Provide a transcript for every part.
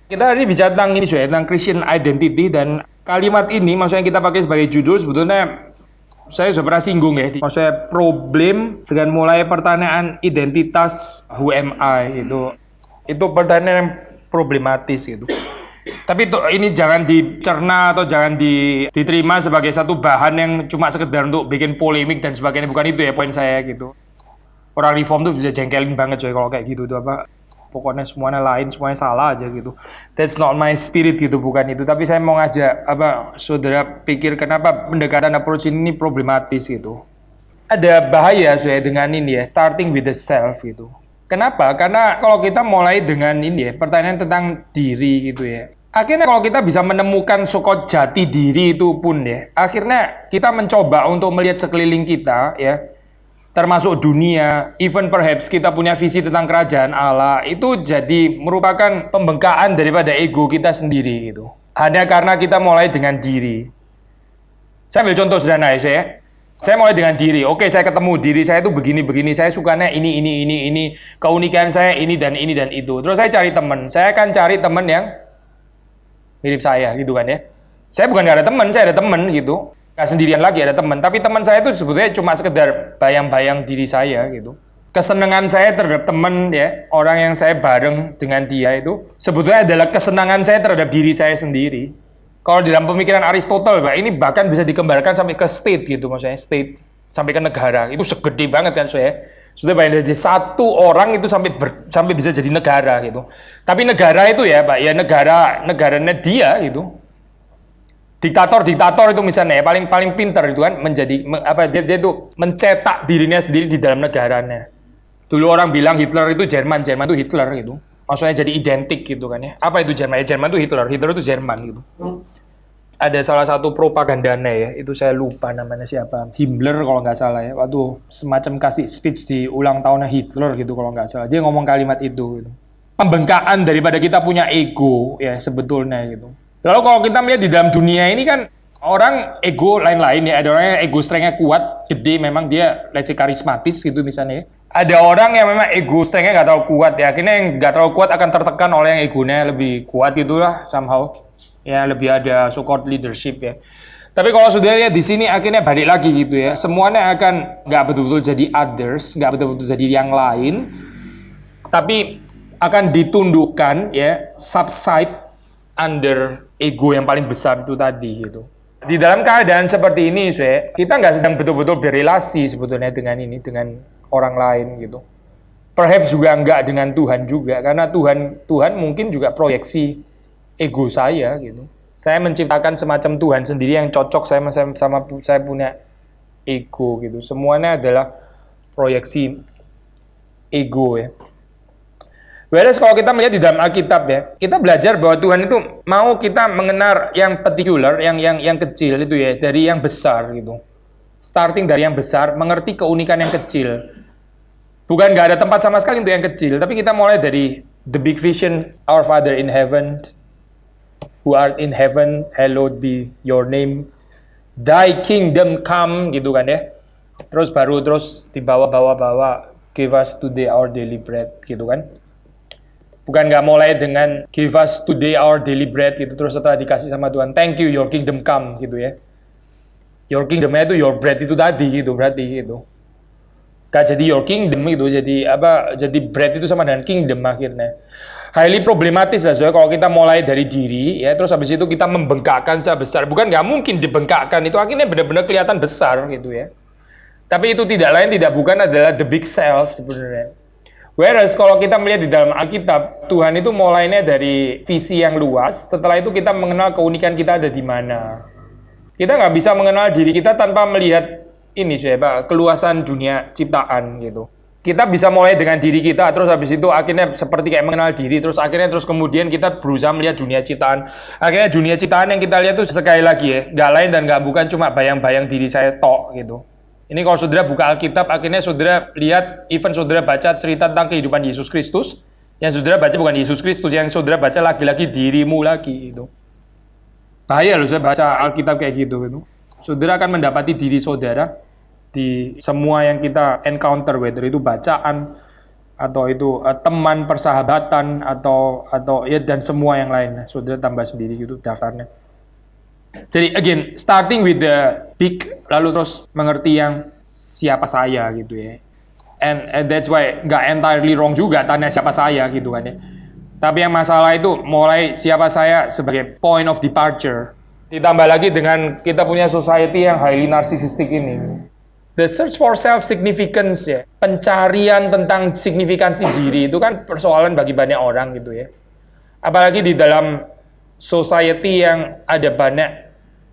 Kita hari ini bicara tentang ini, Soe, tentang Christian identity, dan kalimat ini maksudnya kita pakai sebagai judul sebetulnya saya sudah pernah singgung ya. Maksudnya problem dengan mulai pertanyaan identitas who am I itu pertanyaan yang problematis gitu. Tapi ini jangan dicerna atau jangan diterima sebagai satu bahan yang cuma sekedar untuk bikin polemik dan sebagainya. Bukan itu ya poin saya gitu. Orang reform tuh bisa jengkelin banget coy kalau kayak gitu tuh apa. Pokoknya semuanya lain, semuanya salah aja gitu. That's not my spirit gitu, bukan itu. Tapi saya mau ngajak saudara pikir kenapa pendekatan approach ini problematis gitu. Ada bahaya saya dengan ini ya, starting with the self gitu. Kenapa? Karena kalau kita mulai dengan ini ya, pertanyaan tentang diri gitu ya. Akhirnya kalau kita bisa menemukan sokot jati diri itu pun ya, akhirnya kita mencoba untuk melihat sekeliling kita ya, termasuk dunia, even perhaps kita punya visi tentang kerajaan Allah, itu jadi merupakan pembengkakan daripada ego kita sendiri gitu. Hanya karena kita mulai dengan diri. Saya ambil contoh sederhana ya, saya mulai dengan diri. Oke, saya ketemu diri saya itu begini, saya sukanya ini. Keunikan saya ini dan itu. Terus saya cari teman. Saya akan cari teman yang mirip saya gitu kan ya. Saya bukan gak ada teman, saya ada teman gitu. Gak sendirian lagi, ada teman. Tapi teman saya itu sebetulnya cuma sekedar bayang-bayang diri saya gitu. Kesenangan saya terhadap teman ya, orang yang saya bareng dengan dia itu sebetulnya adalah kesenangan saya terhadap diri saya sendiri. Kalau di dalam pemikiran Aristotle, ini bahkan bisa dikembalikan sampai ke state gitu, maksudnya state sampai ke negara. Itu segede banget kan saya. Sudah bayangin dari satu orang itu sampai bisa jadi negara gitu. Tapi negara itu ya, Pak, ya negaranya dia gitu. Diktator itu misalnya paling pintar itu kan dia itu mencetak dirinya sendiri di dalam negaranya. Dulu orang bilang Hitler itu Jerman itu Hitler gitu. Maksudnya jadi identik gitu kan ya. Apa itu Jerman? Ya Jerman itu Hitler itu Jerman gitu. Ada salah satu propagandanya ya, itu saya lupa namanya siapa. Himmler kalau nggak salah ya. Waktu semacam kasih speech di ulang tahunnya Hitler gitu kalau nggak salah. Dia ngomong kalimat itu gitu. Pembengkakan daripada kita punya ego ya sebetulnya gitu. Lalu kalau kita melihat di dalam dunia ini kan orang ego lain-lain ya, ada orang yang ego strength-nya kuat, gede, memang dia let's say karismatis gitu misalnya ya. Ada orang yang memang ego strength-nya nggak terlalu kuat ya, akhirnya yang nggak terlalu kuat akan tertekan oleh yang egonya lebih kuat gitulah somehow. Ya lebih ada so-called leadership ya. Tapi kalau sudah lihat di sini akhirnya balik lagi gitu ya, semuanya akan nggak betul-betul jadi others, nggak betul-betul jadi yang lain, tapi akan ditundukkan ya, subside under ego yang paling besar itu tadi gitu. Di dalam keadaan seperti ini, kita nggak sedang betul-betul berrelasi sebetulnya dengan orang lain gitu. Perhaps juga nggak dengan Tuhan juga, karena Tuhan mungkin juga proyeksi ego saya gitu. Saya menciptakan semacam Tuhan sendiri yang cocok saya punya ego gitu. Semuanya adalah proyeksi ego ya. Whereas kalau kita melihat di dalam Alkitab ya, kita belajar bahwa Tuhan itu mau kita mengenal yang particular, yang kecil itu ya, dari yang besar gitu. Starting dari yang besar, mengerti keunikan yang kecil. Bukan nggak ada tempat sama sekali untuk yang kecil, tapi kita mulai dari the big vision, our Father in heaven, who art in heaven, hallowed be your name, thy kingdom come, gitu kan ya. Terus dibawa, give us today our daily bread, gitu kan. Bukan nggak mulai dengan give us today our daily bread gitu, terus setelah dikasih sama Tuhan, thank you your kingdom come gitu ya. Your kingdom-nya itu your bread itu tadi gitu, berarti gitu. Gak jadi your kingdom gitu, jadi bread itu sama dengan kingdom akhirnya. Highly problematis lah soalnya kalau kita mulai dari diri ya, terus habis itu kita membengkakkan sebesar. Bukan nggak mungkin dibengkakkan, itu akhirnya benar-benar kelihatan besar gitu ya. Tapi itu tidak bukan adalah the big self sebenarnya. Whereas kalau kita melihat di dalam Alkitab, Tuhan itu mulainya dari visi yang luas, setelah itu kita mengenal keunikan kita ada di mana. Kita nggak bisa mengenal diri kita tanpa melihat ini keluasan dunia ciptaan gitu. Kita bisa mulai dengan diri kita, terus habis itu akhirnya seperti kayak mengenal diri, terus kemudian kita berusaha melihat dunia ciptaan. Akhirnya dunia ciptaan yang kita lihat itu sekali lagi ya, nggak lain dan nggak bukan cuma bayang-bayang diri saya tok gitu. Ini kalau saudara buka Alkitab, akhirnya saudara lihat, even saudara baca cerita tentang kehidupan Yesus Kristus, yang saudara baca bukan Yesus Kristus, yang saudara baca lagi-lagi dirimu lagi gitu. Bahaya loh saya baca Alkitab kayak gitu. Saudara akan mendapati diri saudara di semua yang kita encounter, whether itu bacaan, atau itu teman persahabatan atau ya dan semua yang lain. Saudara tambah sendiri gitu daftarnya. Jadi again, starting with the big, lalu terus mengerti yang siapa saya gitu ya. And that's why nggak entirely wrong juga tanya siapa saya gitu kan ya. Tapi yang masalah itu mulai siapa saya sebagai point of departure. Ditambah lagi dengan kita punya society yang highly narcissistic ini. The search for self-significance ya. Pencarian tentang signifikansi diri itu kan persoalan bagi banyak orang gitu ya. Apalagi di dalam society yang ada banyak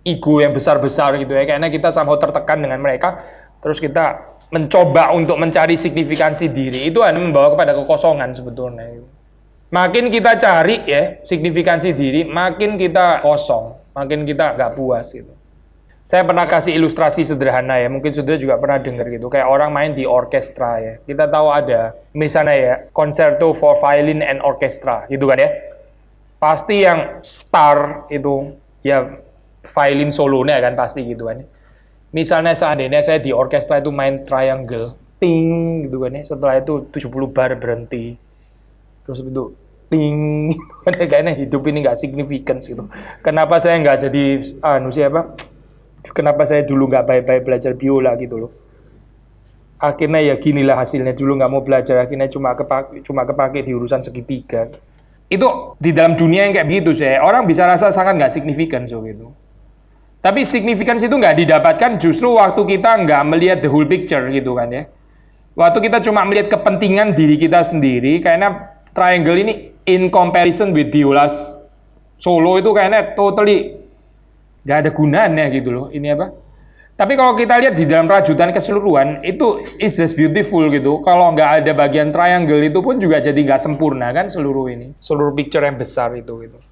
ego yang besar-besar gitu ya. Karena kita somehow tertekan dengan mereka. Terus kita mencoba untuk mencari signifikansi diri. Itu hanya membawa kepada kekosongan sebetulnya. Makin kita cari ya signifikansi diri, makin kita kosong. Makin kita nggak puas gitu. Saya pernah kasih ilustrasi sederhana ya, mungkin saudara juga pernah dengar gitu, kayak orang main di orkestra ya. Kita tahu ada misalnya ya, concerto for violin and orchestra gitu kan ya. Pasti yang star itu ya violin solonya kan pasti gitu kan ya. Misalnya seandainya saya di orkestra itu main triangle, ting gitu kan ya. Setelah itu 70 bar berhenti. Terus itu ting, kayaknya hidup ini nggak significance gitu. Kenapa saya nggak jadi siapa? Kenapa saya dulu nggak baik-baik belajar biola gitu loh? Akhirnya ya ginilah hasilnya. Dulu nggak mau belajar, akhirnya cuma kepake di urusan segitiga. Itu di dalam dunia yang kayak begitu saya, orang bisa rasa sangat nggak signifikan so gitu. Tapi significance itu nggak didapatkan justru waktu kita nggak melihat the whole picture gitu kan ya. Waktu kita cuma melihat kepentingan diri kita sendiri, karena triangle ini in comparison with biolas solo itu kayaknya totally gak ada gunanya gitu loh. Ini apa? Tapi kalau kita lihat di dalam rajutan keseluruhan itu is just beautiful gitu. Kalau nggak ada bagian triangle itu pun juga jadi nggak sempurna kan seluruh picture yang besar itu gitu.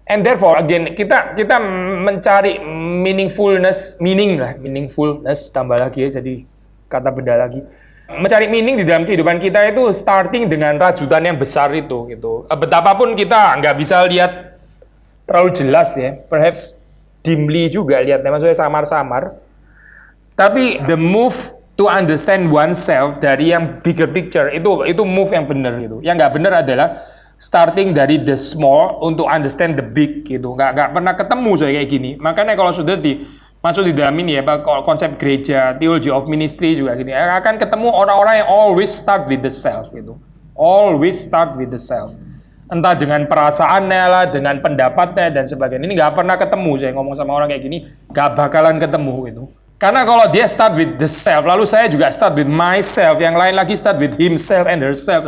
And therefore again kita mencari meaningfulness tambah lagi ya jadi kata benda lagi. Mencari meaning di dalam kehidupan kita itu starting dengan rajutan yang besar itu gitu. Betapapun kita nggak bisa lihat terlalu jelas ya, perhaps dimly juga lihatnya, maksudnya samar-samar. Tapi the move to understand oneself dari yang bigger picture itu move yang benar gitu. Yang nggak benar adalah starting dari the small untuk understand the big gitu. Nggak pernah ketemu saya kayak gini. Makanya kalau sudah masuk di dalam ini ya, konsep gereja, theology of ministry juga gini, akan ketemu orang-orang yang always start with the self gitu. Always start with the self. Entah dengan perasaannya lah, dengan pendapatnya dan sebagainya. Ini nggak pernah ketemu saya ngomong sama orang kayak gini, nggak bakalan ketemu gitu. Karena kalau dia start with the self, lalu saya juga start with myself, yang lain lagi start with himself and herself.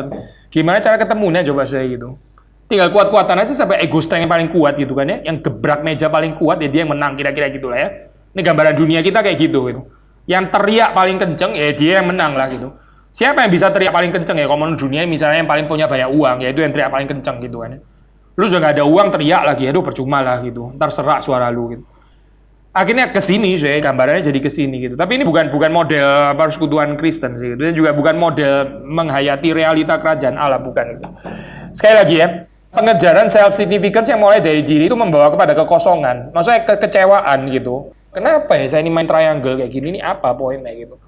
Gimana cara ketemunya coba saya gitu. Tinggal kuat-kuatan aja sampai ego strength yang paling kuat gitu kan ya. Yang gebrak meja paling kuat ya dia yang menang kira-kira gitu lah ya. Ini gambaran dunia kita kayak gitu. Yang teriak paling kenceng ya dia yang menang lah gitu. Siapa yang bisa teriak paling kenceng ya? Kalau menurut dunia misalnya yang paling punya banyak uang ya itu yang teriak paling kenceng gitu kan. Lu sudah nggak ada uang teriak lagi, aduh percuma lah gitu. Ntar serak suara lu gitu. Akhirnya kesini saya gambarannya jadi kesini gitu. Tapi ini bukan model persekutuan Kristen sih. Itu juga bukan model menghayati realita kerajaan Allah, bukan gitu. Sekali lagi ya, pengejaran self significance yang mulai dari diri itu membawa kepada kekosongan. Maksudnya kekecewaan gitu. Kenapa ya saya ini main triangle kayak gini, ini apa poinnya gitu.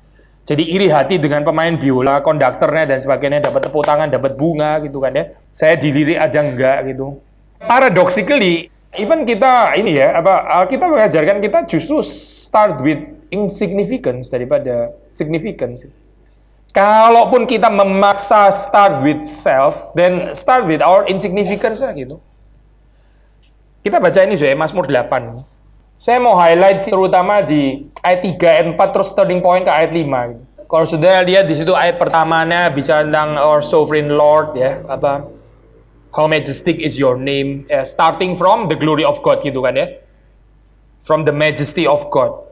Jadi iri hati dengan pemain biola, konduktornya dan sebagainya, dapat tepuk tangan, dapat bunga gitu kan ya. Saya dilirik aja enggak gitu. Paradoxically, even kita ini ya, kita mengajarkan kita justru start with insignificance daripada significance. Kalaupun kita memaksa start with self, then start with our insignificance lah gitu. Kita baca ini ya, Mazmur 8. Saya mau highlight terutama di ayat 3, ayat 4, terus turning point ke ayat 5. Kalau sudah lihat di situ ayat pertamanya bicara tentang our sovereign Lord ya, how majestic is your name, starting from the glory of God gitu kan ya. From the majesty of God.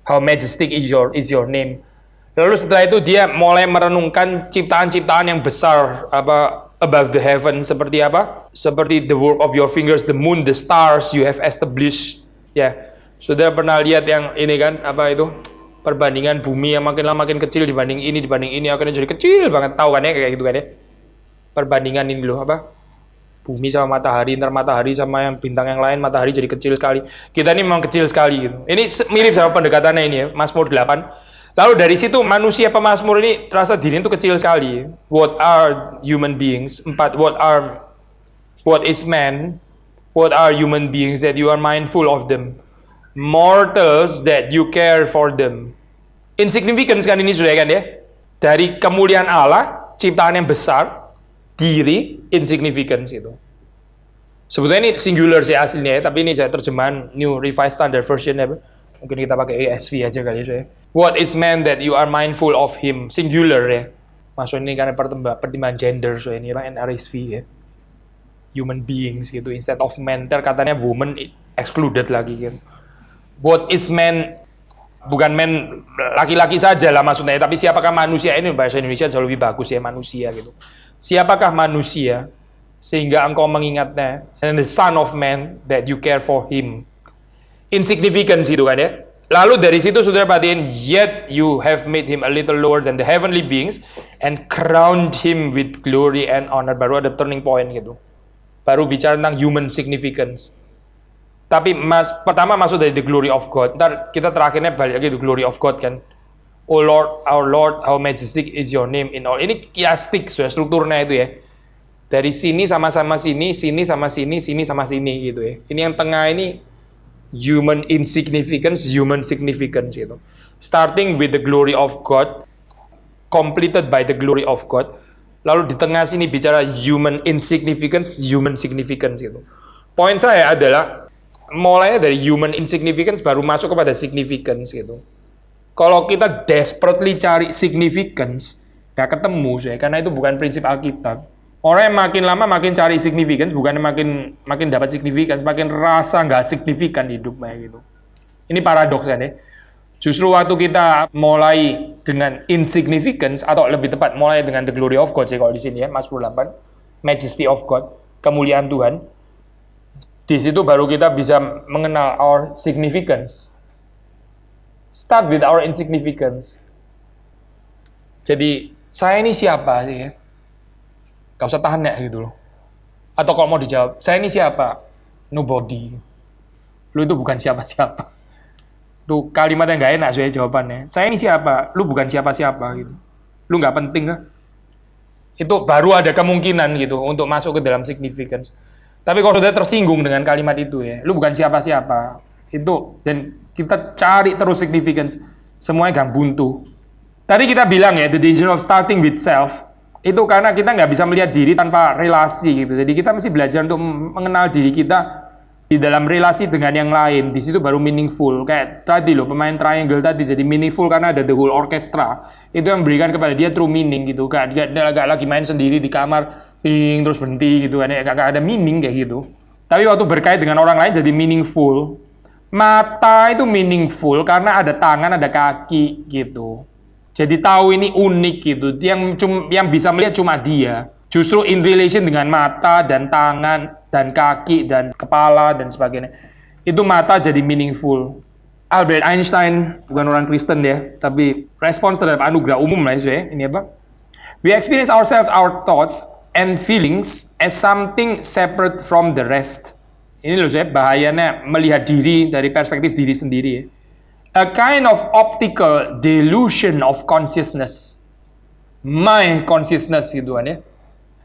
How majestic is your name. Lalu setelah itu dia mulai merenungkan ciptaan-ciptaan yang besar above the heaven seperti apa? Seperti the work of your fingers, the moon, the stars you have established. Ya, sudah pernah lihat yang ini kan, perbandingan bumi yang makin lama makin kecil dibanding ini akhirnya jadi kecil banget, tahu kan ya kayak gitu kan ya. Perbandingan ini loh bumi sama matahari, ntar matahari sama yang bintang yang lain, matahari jadi kecil sekali. Kita ini memang kecil sekali gitu. Ini mirip sama pendekatannya ini ya, Mazmur 8. Lalu dari situ manusia pemazmur ini terasa diri itu kecil sekali. What are human beings? 4. What is man? What are human beings that you are mindful of them? Mortals that you care for them. Insignificance kan ini sudah kan ya? Dari kemuliaan Allah, ciptaan yang besar, diri, insignificance itu. Sebetulnya ini singular sih aslinya ya, tapi ini saya terjemahan New Revised Standard Version ya. Mungkin kita pakai ESV aja kali ya. What is man that you are mindful of him? Singular ya. Maksud ini karena pertimbangan gender, so ini lah NRSV ya. Human beings gitu, instead of man, katanya woman excluded lagi kan. What is man? Bukan man laki-laki saja lah maksudnya, tapi siapakah manusia, ini bahasa Indonesia jauh lebih bagus ya, manusia gitu. Siapakah manusia sehingga engkau mengingatnya, and the son of man that you care for him. Insignificance itu kan ya. Lalu dari situ saudara perhatiin, yet you have made him a little lower than the heavenly beings and crowned him with glory and honor. Baru ada turning point gitu. Baru bicara tentang human significance. Tapi pertama masuk dari the glory of God. Ntar kita terakhirnya balik lagi the glory of God kan. Oh Lord, our Lord, how majestic is your name in all. Ini kiastik sudah strukturnya itu ya. Dari sini sama-sama sini, sini sama sini, sini sama sini gitu ya. Ini yang tengah ini human insignificance, human significance gitu. Starting with the glory of God, completed by the glory of God. Lalu di tengah sini bicara human insignificance, human significance gitu. Poin saya adalah mulai dari human insignificance baru masuk kepada significance gitu. Kalau kita desperately cari significance, gak ketemu saya, karena itu bukan prinsip Alkitab. Orang yang makin lama makin cari significance, bukan makin dapat significance, makin rasa nggak signifikan hidupnya gitu. Ini paradoks kan ya. Justru waktu kita mulai dengan insignificance, atau lebih tepat mulai dengan the glory of God, kalau di sini ya, Mazmur 8, majesty of God, kemuliaan Tuhan. Di situ baru kita bisa mengenal our significance. Start with our insignificance. Jadi, saya ini siapa sih ya? Gak usah tahan ya gitu loh. Atau kalau mau dijawab, saya ini siapa? Nobody. Lu itu bukan siapa-siapa. Itu kalimat yang gak enak soalnya jawabannya. Saya ini siapa? Lu bukan siapa-siapa gitu. Lu gak penting kan? Itu baru ada kemungkinan gitu untuk masuk ke dalam significance. Tapi kalau sudah tersinggung dengan kalimat itu ya, lu bukan siapa-siapa. Itu, dan kita cari terus significance, semuanya buntu. Tadi kita bilang ya, the danger of starting with self. Itu karena kita nggak bisa melihat diri tanpa relasi gitu. Jadi kita mesti belajar untuk mengenal diri kita di dalam relasi dengan yang lain. Di situ baru meaningful. Kayak tadi loh, pemain triangle tadi jadi meaningful karena ada the whole orchestra. Itu yang memberikan kepada dia true meaning gitu. Gak lagi main sendiri di kamar, ping terus berhenti gitu kan. Gak ada meaning kayak gitu. Tapi waktu berkait dengan orang lain jadi meaningful. Mata itu meaningful karena ada tangan, ada kaki gitu. Jadi tahu ini unik gitu. Yang bisa melihat cuma dia. Justru in relation dengan mata dan tangan dan kaki dan kepala dan sebagainya. Itu mata jadi meaningful. Albert Einstein bukan orang Kristen ya, tapi respons terhadap anugerah umum lah ya. Ini apa? We experience ourselves, our thoughts and feelings as something separate from the rest. Ini loh saya bahayanya melihat diri dari perspektif diri sendiri ya. A kind of optical delusion of consciousness. My consciousness gitu kan ya.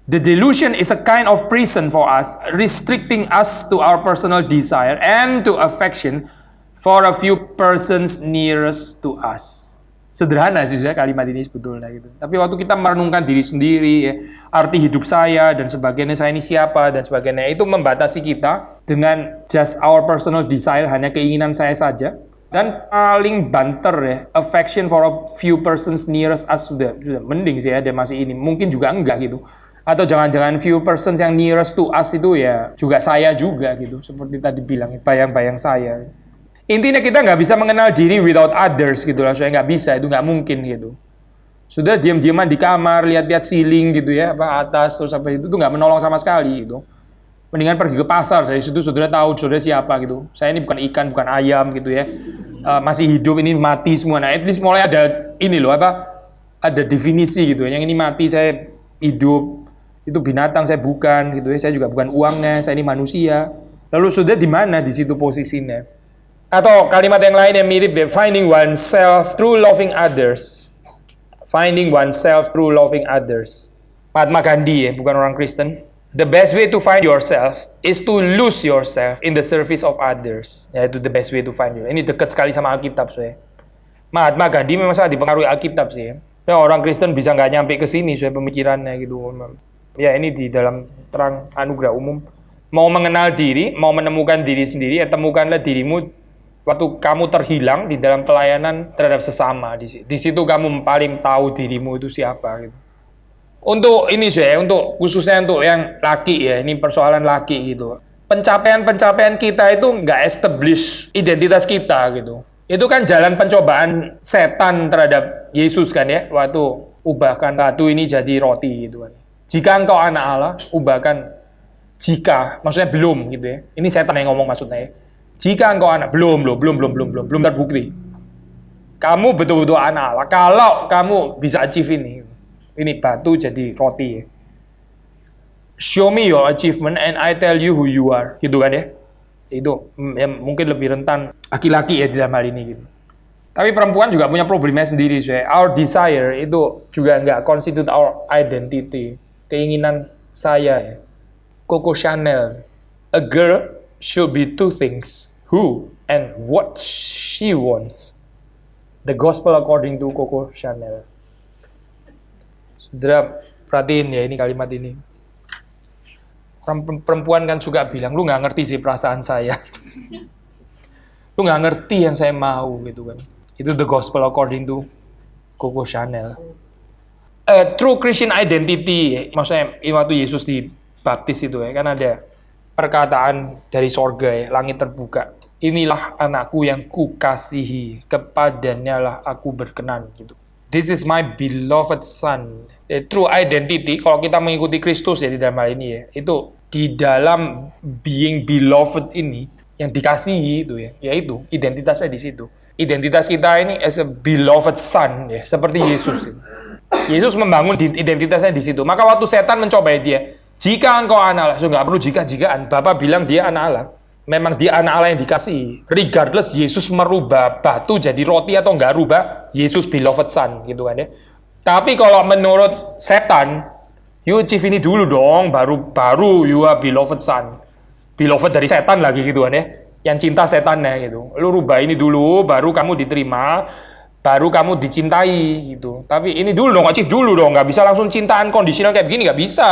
The delusion is a kind of prison for us, restricting us to our personal desire and to affection for a few persons nearest to us. Sederhana sih ya kalimat ini sebetulnya gitu. Tapi waktu kita merenungkan diri sendiri, ya, arti hidup saya dan sebagainya, saya ini siapa dan sebagainya, itu membatasi kita dengan just our personal desire, hanya keinginan saya saja. Dan paling banter ya, affection for a few persons nearest us sudah mending sih ya, dia masih ini. Mungkin juga enggak gitu. Atau jangan-jangan few persons yang nearest to us itu ya juga saya juga gitu. Seperti tadi bilang, bayang-bayang saya. Intinya kita nggak bisa mengenal diri without others gitu lah. Soalnya nggak bisa, itu nggak mungkin gitu. Sudah diam-diaman di kamar, lihat-lihat ceiling gitu ya, apa atas, terus apa itu tuh nggak menolong sama sekali gitu. Mendingan pergi ke pasar, dari situ saudara tahu saudara siapa gitu. Saya ini bukan ikan, bukan ayam gitu ya. Masih hidup, ini mati semua. Nah, at least mulai ada ini loh apa? Ada definisi gitu. Yang ini mati, saya hidup. Itu binatang, saya bukan gitu ya. Saya juga bukan uangnya, saya ini manusia. Lalu saudara di mana di situ posisinya? Atau kalimat yang lain yang mirip, finding oneself through loving others. Finding oneself through loving others. Mahatma Gandhi ya, bukan orang Kristen. The best way to find yourself is to lose yourself in the service of others. Ya, itu the best way to find you. Ini dekat sekali sama Alkitab, saya. Mahatma Gandhi memang sangat dipengaruhi Alkitab sih. Ya, orang Kristen bisa nggak nyampe ke sini, saya pemikirannya gitu. Ya, ini di dalam terang anugerah umum. Mau mengenal diri, mau menemukan diri sendiri, ya temukanlah dirimu waktu kamu terhilang di dalam pelayanan terhadap sesama. Di situ kamu paling tahu dirimu itu siapa gitu. Untuk ini saya, untuk khususnya untuk yang laki ya, ini persoalan laki gitu. Pencapaian-pencapaian kita itu nggak establish identitas kita gitu. Itu kan jalan pencobaan setan terhadap Yesus kan ya, waktu ubahkan batu ini jadi roti gitu kan. Jika engkau anak Allah, ubahkan jika, maksudnya belum gitu ya. Ini setan yang ngomong maksudnya ya. Jika engkau anak, belum terbukti. Kamu betul-betul anak Allah. Kalau kamu bisa achieve ini batu jadi roti ya. Show me your achievement and I tell you who you are. Gitu kan ya. Itu ya, mungkin lebih rentan laki-laki ya di dalam hal ini gitu. Tapi perempuan juga punya problemnya sendiri. Our desire itu juga nggak constitute our identity. Keinginan saya ya. Coco Chanel, a girl should be two things, who and what she wants. The gospel according to Coco Chanel. Saudara, perhatiin ya ini kalimat ini. Perempuan kan suka bilang, lu nggak ngerti sih perasaan saya. Lu nggak ngerti yang saya mau gitu kan. Itu the gospel according to Coco Chanel. True Christian identity, maksudnya waktu Yesus dibaptis itu ya, kan ada perkataan dari sorga ya, langit terbuka. Inilah anakku yang kukasihi, kepadanya lah aku berkenan gitu. This is my beloved son. True identity, kalau kita mengikuti Kristus ya di dalam hal ini ya, itu di dalam being beloved ini yang dikasihi itu ya, yaitu identitasnya di situ. Identitas kita ini as a beloved son ya, seperti Yesus. Yesus membangun identitasnya di situ. Maka waktu setan mencobai dia, jika engkau anak Allah, so nggak perlu jika-jikaan. Bapak bilang dia anak Allah. Memang dia anak Allah yang dikasihi. Regardless Yesus merubah batu jadi roti atau nggak rubah, Yesus beloved son gitu kan ya. Tapi kalau menurut setan, you achieve ini dulu dong, baru you are beloved son. Beloved dari setan lagi gitu kan ya. Yang cinta setannya gitu. Lu rubah ini dulu, baru kamu diterima, baru kamu dicintai gitu. Tapi ini dulu dong, achieve dulu dong. Nggak bisa langsung cintaan kondisional kayak begini, nggak bisa.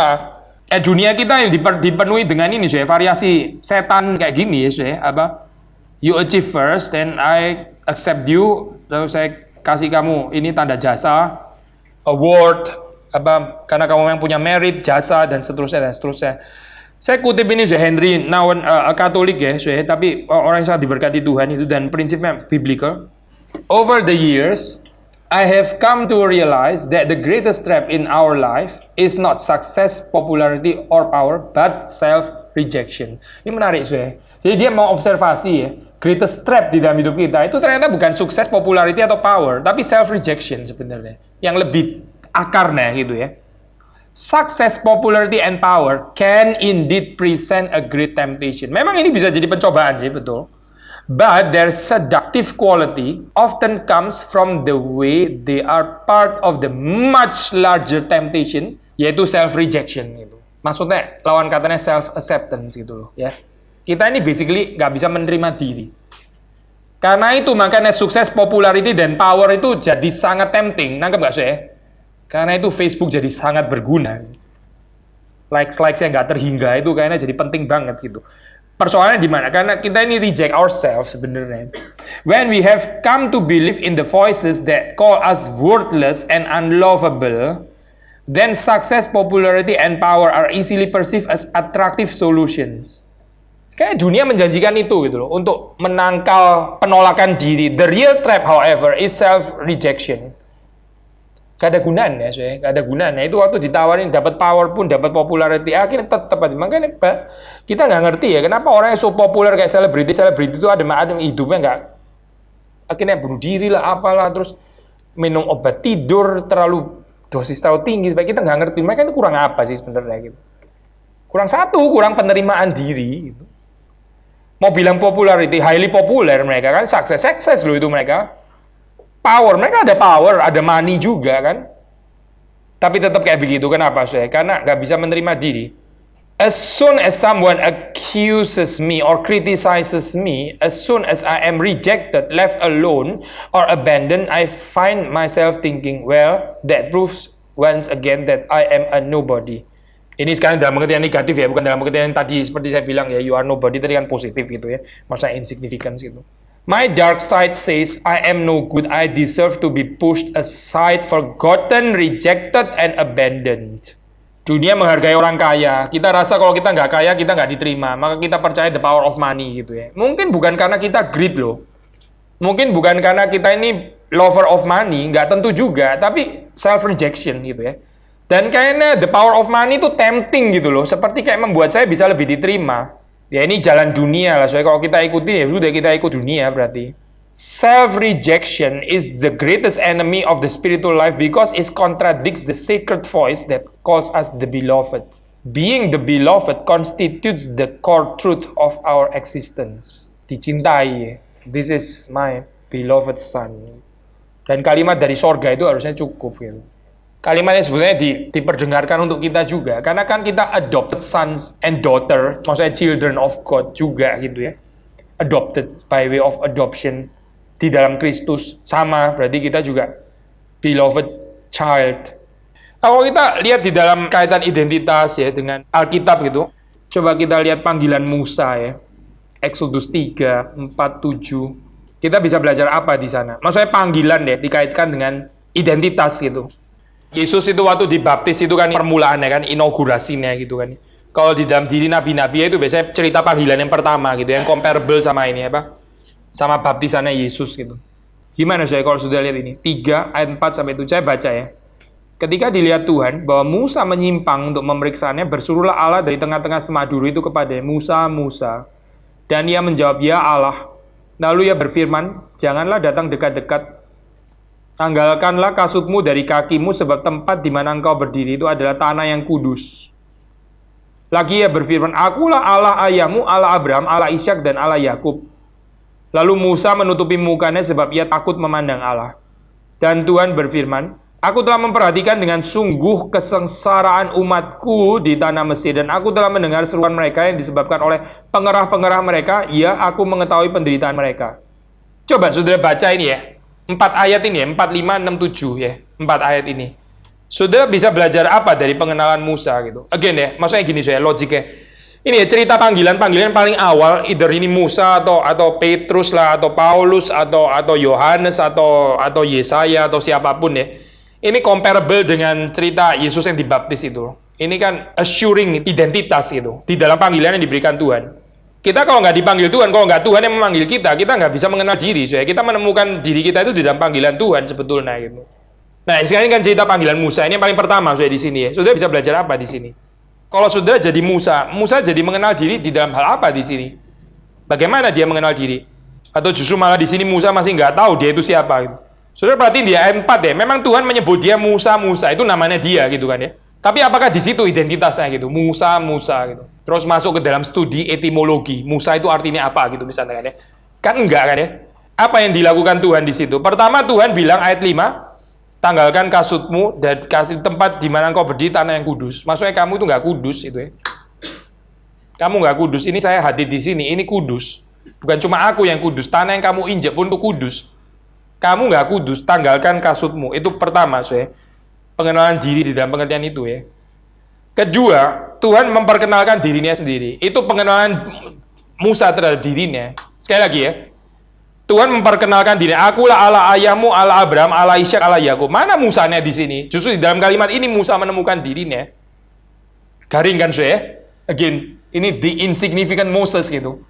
Dunia kita yang dipenuhi dengan ini, variasi setan kayak gini ya, apa? You achieve first, then I accept you, lalu saya kasih kamu ini tanda jasa, award, apa? Karena kamu memang punya merit, jasa dan seterusnya dan seterusnya. Saya kutip ini Henry Nouwen, Katolik ya, tapi orang yang sangat diberkati Tuhan itu dan prinsipnya biblical. Over the years, I have come to realize that the greatest trap in our life is not success, popularity, or power, but self-rejection. Ini menarik, Jadi dia mau observasi ya, greatest trap di dalam hidup kita itu ternyata bukan sukses, popularity, atau power, tapi self-rejection sebenarnya. Yang lebih akarnya gitu ya. Success, popularity, and power can indeed present a great temptation. Memang ini bisa jadi pencobaan sih, betul. But their seductive quality often comes from the way they are part of the much larger temptation, yaitu self-rejection gitu. Maksudnya lawan katanya self-acceptance gitu loh ya. Kita ini basically nggak bisa menerima diri. Karena itu makanya sukses, popularity, dan power itu jadi sangat tempting. Nangkep nggak sih? Karena itu Facebook jadi sangat berguna. Likes-likes yang nggak terhingga itu kayaknya jadi penting banget gitu. Persoalannya di mana? Karena kita ini reject ourselves sebenarnya. When we have come to believe in the voices that call us worthless and unlovable, then success, popularity, and power are easily perceived as attractive solutions. Kayak dunia menjanjikan itu gitu loh, untuk menangkal penolakan diri. The real trap, however, is self-rejection. Gak ada gunanya, gak ada gunanya. Itu waktu ditawarin dapat power pun, dapat popularity, akhirnya tetap aja. Makanya kita nggak ngerti ya, kenapa orang yang so populer kayak selebriti itu ada hidupnya nggak, akhirnya bunuh diri lah, apalah, terus minum obat tidur terlalu dosis terlalu tinggi. Kita nggak ngerti mereka itu kurang apa sih sebenarnya gitu. Kurang penerimaan diri gitu. Mau bilang popularity, highly populer mereka kan, sukses loh itu mereka. Power, mereka ada power, ada money juga kan. Tapi tetap kayak begitu, kenapa saya? Karena nggak bisa menerima diri. As soon as someone accuses me or criticizes me, as soon as I am rejected, left alone, or abandoned, I find myself thinking, well, that proves once again that I am a nobody. Ini sekarang dalam pengertian negatif ya, bukan dalam pengertian yang tadi seperti saya bilang ya, you are nobody, tadi kan positif gitu ya, maksudnya insignificance gitu. My dark side says, I am no good, I deserve to be pushed aside, forgotten, rejected, and abandoned. Dunia menghargai orang kaya. Kita rasa kalau kita nggak kaya, kita nggak diterima. Maka kita percaya the power of money gitu ya. Mungkin bukan karena kita greed loh. Mungkin bukan karena kita ini lover of money, nggak tentu juga. Tapi self-rejection gitu ya. Dan kayaknya the power of money itu tempting gitu loh. Seperti kayak membuat saya bisa lebih diterima. Ya ini jalan dunia lah. Soalnya kalau kita ikutin ya udah kita ikut dunia berarti. Self-rejection is the greatest enemy of the spiritual life because it contradicts the sacred voice that calls us the beloved. Being the beloved constitutes the core truth of our existence. Dicintai. This is my beloved son. Dan kalimat dari sorga itu harusnya cukup gitu. Kalimatnya sebenarnya diperdengarkan untuk kita juga. Karena kan kita adopted sons and daughter, maksudnya children of God juga gitu ya. Adopted by way of adoption. Di dalam Kristus sama, berarti kita juga beloved child. Nah, kalau kita lihat di dalam kaitan identitas ya dengan Alkitab gitu, coba kita lihat panggilan Musa ya, Exodus 3, 4, 7. Kita bisa belajar apa di sana? Maksudnya panggilan deh dikaitkan dengan identitas gitu. Yesus itu waktu dibaptis itu kan permulaannya kan, inaugurasinya gitu kan. Kalau di dalam diri nabi-nabi itu biasanya cerita panggilan yang pertama gitu, yang comparable sama ini apa? Sama baptisannya Yesus gitu. Gimana saya kalau sudah lihat ini? 3 ayat 4 sampai 7 saya baca ya. Ketika dilihat Tuhan bahwa Musa menyimpang untuk memeriksanya, bersuruhlah Allah dari tengah-tengah semaduru itu kepada Musa, Musa. Dan ia menjawab, ya Allah. Lalu ia berfirman, janganlah datang dekat-dekat. Tanggalkanlah kasutmu dari kakimu sebab tempat di mana engkau berdiri itu adalah tanah yang kudus. Lagi ia berfirman, akulah Allah ayahmu, Allah Abraham, Allah Ishak dan Allah Yakub. Lalu Musa menutupi mukanya sebab ia takut memandang Allah. Dan Tuhan berfirman, aku telah memperhatikan dengan sungguh kesengsaraan umatku di tanah Mesir, dan aku telah mendengar seruan mereka yang disebabkan oleh pengerah-pengerah mereka, ya aku mengetahui penderitaan mereka. Coba saudara baca ini ya, 4 ayat ini ya, 4, 5, 6, 7 ya, 4 ayat ini. Saudara bisa belajar apa dari pengenalan Musa gitu. Again ya, maksudnya gini saya logiknya. Ini ya cerita panggilan paling awal, either ini Musa atau Petrus lah, atau Paulus atau Yohanes atau Yesaya atau siapapun ya. Ini comparable dengan cerita Yesus yang dibaptis itu. Ini kan assuring identitas gitu di dalam panggilan yang diberikan Tuhan. Kita kalau nggak dipanggil Tuhan, kalau nggak Tuhan yang memanggil kita nggak bisa mengenal diri. So ya. Kita menemukan diri kita itu di dalam panggilan Tuhan sebetulnya gitu. Nah sekarang kan cerita panggilan Musa ini yang paling pertama so ya, di sini ya. Saudara bisa belajar apa di sini? Kalau saudara jadi Musa jadi mengenal diri di dalam hal apa di sini? Bagaimana dia mengenal diri? Atau justru malah di sini Musa masih nggak tahu dia itu siapa? Gitu. Saudara perhatiin dia ayat 4 ya. Memang Tuhan menyebut dia Musa itu namanya dia gitu kan ya. Tapi apakah di situ identitasnya gitu? Musa gitu. Terus masuk ke dalam studi etimologi. Musa itu artinya apa gitu misalnya kan ya? Kan enggak kan ya? Apa yang dilakukan Tuhan di situ? Pertama Tuhan bilang ayat 5. Tanggalkan kasutmu dan kasih tempat di mana engkau berdiri tanah yang kudus. Maksudnya kamu itu nggak kudus itu ya. Kamu nggak kudus. Ini saya hadir di sini. Ini kudus. Bukan cuma aku yang kudus. Tanah yang kamu injak pun itu kudus. Kamu nggak kudus. Tanggalkan kasutmu. Itu pertama, saya. Pengenalan diri di dalam pengertian itu ya. Kedua, Tuhan memperkenalkan dirinya sendiri. Itu pengenalan Musa terhadap dirinya. Sekali lagi ya. Tuhan memperkenalkan diri. Akulah Allah ayahmu, Allah Abraham, Allah Ishak, Allah Yakub. Mana Musanya di sini? Justru di dalam kalimat ini Musa menemukan dirinya. Garing kan, saya? Again, ini the insignificant Moses gitu.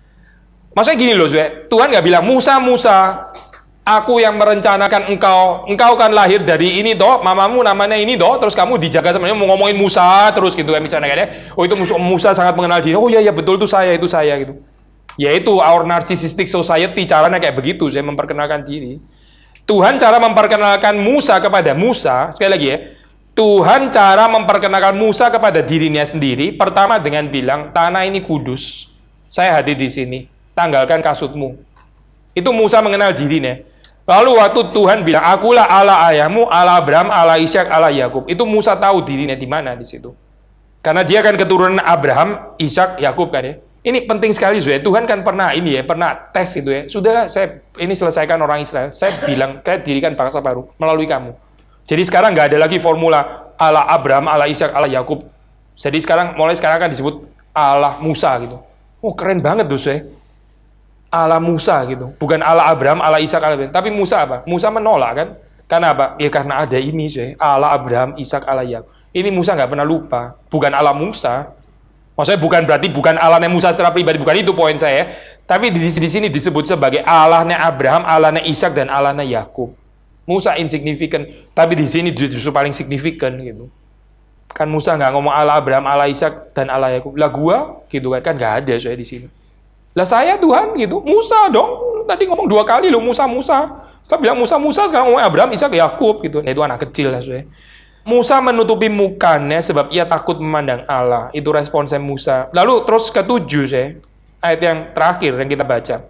Maksudnya gini loh, saya. Tuhan nggak bilang Musa, aku yang merencanakan engkau kan lahir dari ini toh, mamamu namanya ini toh, terus kamu dijaga sama dia mau ngomongin Musa terus gitu kan misalnya kan ya. Oh itu Musa sangat mengenal diri. Oh iya betul itu saya gitu. Yaitu our narcissistic society, caranya kayak begitu, saya memperkenalkan diri. Tuhan cara memperkenalkan Musa kepada Musa, sekali lagi ya, Tuhan cara memperkenalkan Musa kepada dirinya sendiri, pertama dengan bilang, tanah ini kudus, saya hadir di sini, tanggalkan kasutmu. Itu Musa mengenal dirinya. Lalu waktu Tuhan bilang, akulah Allah ayahmu, Allah Abraham, Allah Ishak, Allah Yakub. Itu Musa tahu dirinya di mana di situ. Karena dia kan keturunan Abraham, Ishak, Yakub kan ya. Ini penting sekali ya. Tuhan kan pernah pernah tes itu ya. Sudah saya ini selesaikan orang Israel. Saya bilang kayak dirikan bangsa baru melalui kamu. Jadi sekarang nggak ada lagi formula Allah Abraham, Allah Ishak, Allah Yakub. Jadi mulai sekarang kan disebut Allah Musa gitu. Oh keren banget tuh saya. Allah Musa gitu. Bukan Allah Abraham, Allah Ishak, Allah Yakub. Tapi Musa apa? Musa menolak kan? Karena apa? Ya karena ada ini saya. Allah Abraham, Ishak, Allah Yakub. Ini Musa nggak pernah lupa. Bukan Allah Musa. Maksudnya bukan Allahnya Musa secara pribadi, bukan itu poin saya. Tapi di sini disebut sebagai Allahnya Abraham, Allahnya Ishak, dan Allahnya Yakub. Musa insignifikan, tapi di sini justru paling signifikan gitu. Kan Musa nggak ngomong Allah Abraham, Allah Ishak, dan Allah Yakub. Lah gua gitu kan nggak ada saya di sini. Lah saya Tuhan gitu, Musa dong. Tadi ngomong 2 kali loh Musa. Saya bilang Musa, sekarang ngomong Abraham, Ishak, Yakub gitu. Nah itu anak kecil lah saya. Musa menutupi mukanya sebab ia takut memandang Allah. Itu responsnya Musa. Lalu terus ke-7 saya, ayat yang terakhir yang kita baca.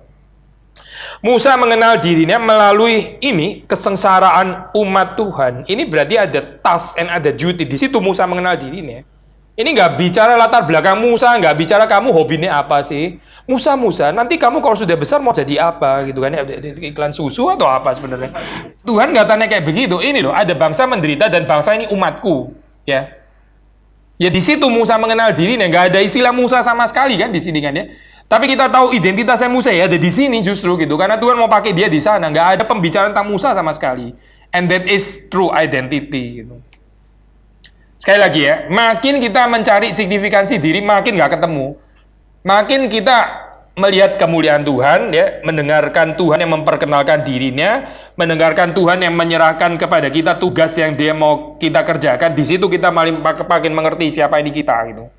Musa mengenal dirinya melalui ini kesengsaraan umat Tuhan. Ini berarti ada task and ada duty. Di situ Musa mengenal dirinya. Ini nggak bicara latar belakang Musa, nggak bicara kamu hobinya apa sih. Musa, nanti kamu kalau sudah besar mau jadi apa gitu kan? Iklan susu atau apa sebenarnya? Tuhan nggak tanya kayak begitu. Ini loh, ada bangsa menderita dan bangsa ini umatku, ya. Ya di situ Musa mengenal dirinya. Nggak ada istilah Musa sama sekali kan di sini kan ya. Tapi kita tahu identitasnya Musa ya ada di sini justru gitu. Karena Tuhan mau pakai dia di sana. Nggak ada pembicaraan tentang Musa sama sekali. And that is true identity gitu. Sekali lagi ya, makin kita mencari signifikansi diri, makin nggak ketemu. Makin kita melihat kemuliaan Tuhan, ya, mendengarkan Tuhan yang memperkenalkan dirinya, mendengarkan Tuhan yang menyerahkan kepada kita tugas yang Dia mau kita kerjakan. Di situ kita makin mengerti siapa ini kita gitu.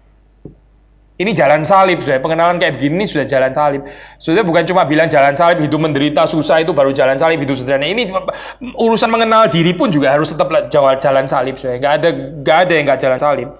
Ini jalan salib, sudah pengenalan kayak begini sudah jalan salib. Sudah bukan cuma bilang jalan salib hidup menderita susah itu baru jalan salib hidup sederhana. Ini urusan mengenal diri pun juga harus tetap jalan salib. Sudah nggak ada yang nggak jalan salib.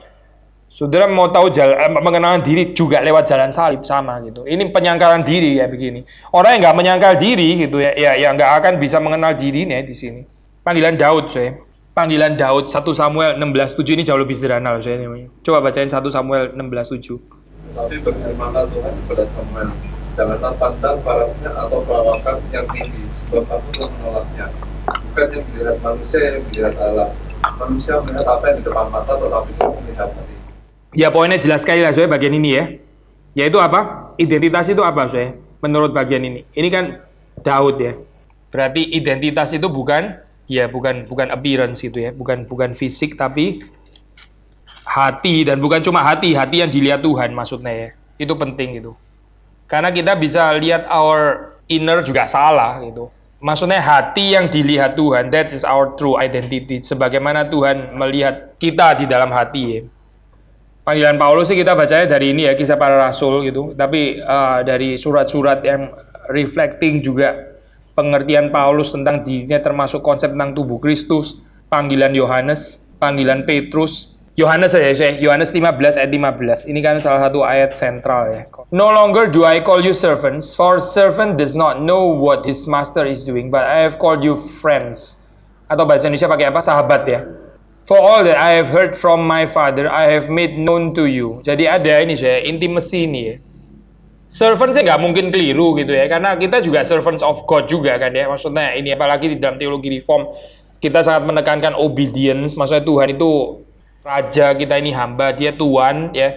Saudara mau tahu mengenal diri juga lewat jalan salib sama gitu. Ini penyangkalan diri kayak begini. Orang yang nggak menyangkal diri gitu ya nggak akan bisa mengenal dirinya di sini. Panggilan Daud saya. Panggilan Daud 1 Samuel 16:7 ini jauh lebih sederhana loh saya namanya. Coba bacain 1 Samuel 16:7. Tapi berfirmanlah Tuhan kepada Samuel, janganlah pandang parasnya atau perawakan yang tinggi, sebab aku telah menolaknya. Bukan yang dilihat manusia yang dilihat Allah. Manusia melihat apa yang di depan mata, tetapi Tuhan melihat hati. Ya poinnya jelas sekali lah saya bagian ini ya. Yaitu apa? Identitas itu apa saya? Menurut bagian ini. Ini kan Daud ya. Berarti identitas itu bukan appearance gitu ya. Bukan fisik tapi hati, dan bukan cuma hati yang dilihat Tuhan maksudnya ya. Itu penting gitu. Karena kita bisa lihat our inner juga salah gitu. Maksudnya hati yang dilihat Tuhan, that is our true identity. Sebagaimana Tuhan melihat kita di dalam hati ya. Panggilan Paulus sih kita bacanya dari ini ya, Kisah Para Rasul gitu. Tapi dari surat-surat yang reflecting juga pengertian Paulus tentang dirinya, termasuk konsep tentang tubuh Kristus. Panggilan Yohanes, panggilan Petrus. Yohanes 15 ayat 15. Ini kan salah satu ayat sentral ya. No longer do I call you servants, for servant does not know what his master is doing, but I have called you friends. Atau bahasa Indonesia pakai apa? Sahabat ya. For all that I have heard from my Father, I have made known to you. Jadi ada ini saya, intimacy ini ya. Servant saya nggak mungkin keliru gitu ya, karena kita juga servants of God juga kan ya. Maksudnya ini apalagi di dalam teologi reform, kita sangat menekankan obedience. Maksudnya Tuhan itu Raja, kita ini hamba, Dia Tuhan ya.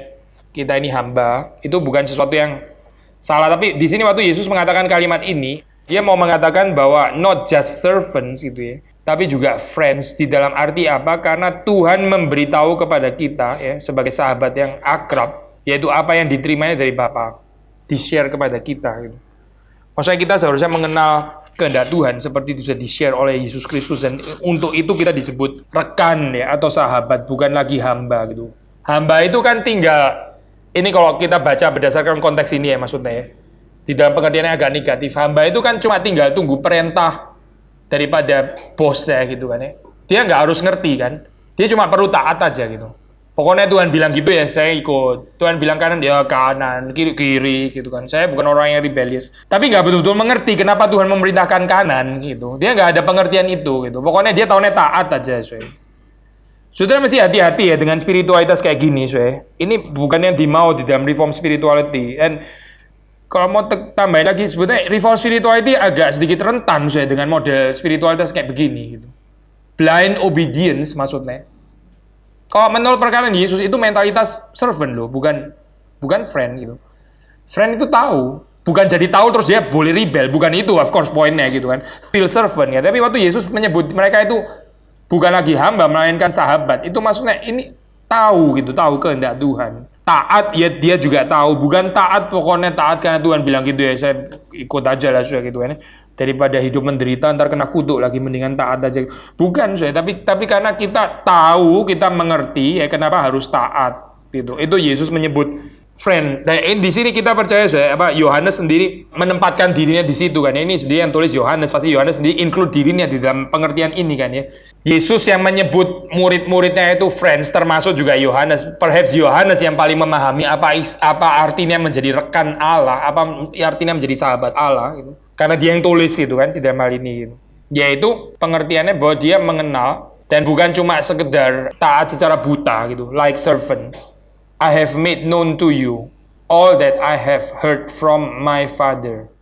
Kita ini hamba. Itu bukan sesuatu yang salah. Tapi di sini waktu Yesus mengatakan kalimat ini, Dia mau mengatakan bahwa not just servants gitu ya, tapi juga friends. Di dalam arti apa? Karena Tuhan memberitahu kepada kita ya, sebagai sahabat yang akrab, yaitu apa yang diterimanya dari Bapa, di-share kepada kita gitu. Maksudnya kita seharusnya mengenal kehendak Tuhan seperti itu sudah di-share oleh Yesus Kristus, dan untuk itu kita disebut rekan ya, atau sahabat, bukan lagi hamba gitu. Hamba itu kan tinggal, ini kalau kita baca berdasarkan konteks ini ya maksudnya ya, di dalam pengertiannya agak negatif. Hamba itu kan cuma tinggal tunggu perintah daripada bosnya gitu kan ya. Dia nggak harus ngerti kan, dia cuma perlu taat aja gitu. Pokoknya Tuhan bilang gitu ya saya ikut. Tuhan bilang kanan ya kanan, kiri kiri gitu kan. Saya bukan orang yang rebellious. Tapi nggak betul-betul mengerti kenapa Tuhan memerintahkan kanan gitu. Dia nggak ada pengertian itu gitu. Pokoknya dia taunya taat aja, Soe. Saudara mesti hati-hati ya dengan spiritualitas kayak gini, Soe. Ini bukan yang dimau di dalam reform spirituality. And kalau mau tambahin lagi sebetulnya reform spirituality agak sedikit rentan, Soe, dengan model spiritualitas kayak begini gitu. Blind obedience maksudnya. Kalau menurut perkataan Yesus itu mentalitas servant loh, bukan friend gitu. Friend itu tahu, bukan jadi tahu terus dia boleh rebel, bukan itu of course poinnya gitu kan. Still servant ya. Tapi waktu Yesus menyebut mereka itu bukan lagi hamba melainkan sahabat, itu maksudnya ini tahu gitu, tahu kehendak Tuhan. Taat ya dia juga tahu, bukan taat pokoknya taat karena Tuhan bilang gitu ya, saya ikut aja lah sudah gitu kan. Daripada hidup menderita ntar kena kutuk lagi mendingan taat aja. Bukan saya, tapi karena kita tahu, kita mengerti ya kenapa harus taat gitu. Itu Yesus menyebut friend. Nah, di sini kita percaya saya Yohanes sendiri menempatkan dirinya di situ kan. Ini sendiri yang tulis Yohanes, pasti Yohanes sendiri include dirinya di dalam pengertian ini kan ya. Yesus yang menyebut murid-muridnya itu friends, termasuk juga Yohanes. Perhaps Yohanes yang paling memahami apa artinya menjadi rekan Allah, apa artinya menjadi sahabat Allah gitu. Karena dia yang tulis itu kan, tidak hal ini gitu. Yaitu pengertiannya bahwa dia mengenal dan bukan cuma sekedar taat secara buta gitu, like servants. I have made known to you all that I have heard from my Father.